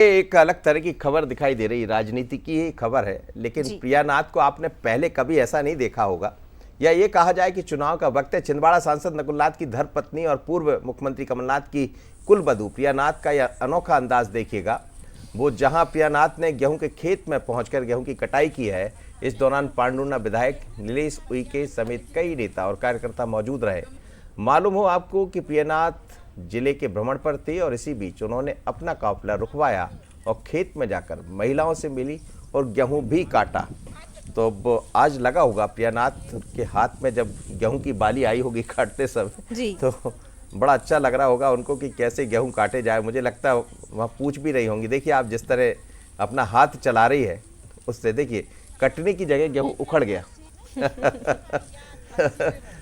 एक अलग तरह की खबर दिखाई दे रही, राजनीति की ही खबर है, लेकिन प्रिया नाथ को आपने पहले कभी ऐसा नहीं देखा होगा, या ये कहा जाए कि चुनाव का वक्त है। छिंदवाड़ा सांसद नकुल नाथ की धर्मपत्नी और पूर्व मुख्यमंत्री कमलनाथ की कुलवधू प्रिया नाथ का यह अनोखा अंदाज देखिएगा। वो जहां प्रिया नाथ ने गेहूं के खेत में पहुंचकर गेहूं की कटाई की है, इस दौरान पांडुर्ना विधायक नीलेश उइके समेत कई नेता और कार्यकर्ता मौजूद रहे। मालूम हो आपको कि प्रिया नाथ जिले के भ्रमण पर थे और इसी बीच उन्होंने अपना काफिला रुकवाया और खेत में जाकर महिलाओं से मिली और गेहूं भी काटा। तो अब आज लगा होगा प्रिया नाथ के हाथ में जब गेहूं की बाली आई होगी काटते समय, तो बड़ा अच्छा लग रहा होगा उनको कि कैसे गेहूं काटे जाए। मुझे लगता है वहाँ पूछ भी रही होंगी। देखिए आप जिस तरह अपना हाथ चला रही है, उससे देखिए कटने की जगह गेहूं उखड़ गया।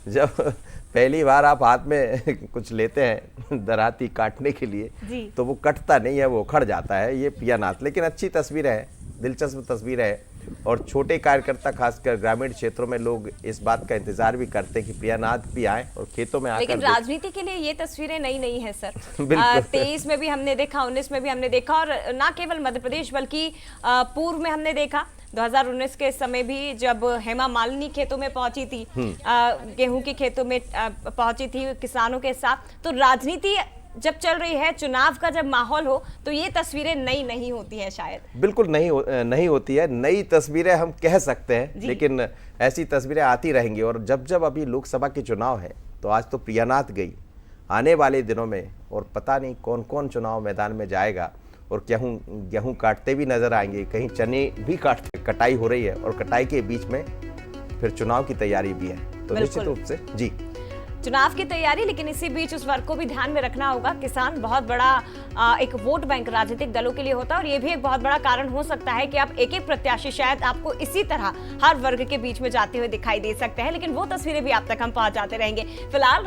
जब पहली बार आप हाथ में कुछ लेते हैं दराती काटने के लिए, तो वो कटता नहीं है, वो उखड़ जाता है। ये प्रिया नाथ, लेकिन अच्छी तस्वीर है, दिलचस्प तस्वीर है। और छोटे कार्यकर्ता खासकर ग्रामीण क्षेत्रों में लोग इस बात का इंतजार भी करते हैं कि प्रिया नाथ भी आए और खेतों में आकर। लेकिन राजनीति के लिए ये तस्वीरें नई नहीं है सर। 23 में भी हमने देखा, 19 में भी हमने देखा, और न केवल मध्य प्रदेश बल्कि पूर्व में हमने देखा 2019 के समय भी, जब हेमा मालिनी खेतों में पहुंची थी, गेहूं के खेतों में पहुंची थी किसानों के साथ। तो राजनीति जब चल रही है, चुनाव का जब माहौल हो, तो ये तस्वीरें नई नहीं होती हैं शायद। बिल्कुल नहीं होती है। नई तस्वीरें हम कह सकते हैं, लेकिन ऐसी तस्वीरें आती रहेंगी। और जब जब अभी लोकसभा के चुनाव है, तो आज तो प्रिया नाथ गई, आने वाले दिनों में और पता नहीं कौन कौन चुनाव मैदान में जाएगा और गेहूं काटते भी नजर आएंगे, कहीं चने भी कटाई हो रही है और कटाई के बीच में फिर चुनाव की तैयारी भी है। तो निश्चित रूप से जी चुनाव की तैयारी, लेकिन इसी बीच उस वर्ग को भी ध्यान में रखना होगा। किसान बहुत बड़ा एक वोट बैंक राजनीतिक दलों के लिए होता है, और ये भी एक बहुत बड़ा कारण हो सकता है कि आप एक प्रत्याशी शायद आपको इसी तरह हर वर्ग के बीच में जाते हुए दिखाई दे सकते हैं। लेकिन वो तस्वीरें भी आप तक हम पहुंचाते रहेंगे। फिलहाल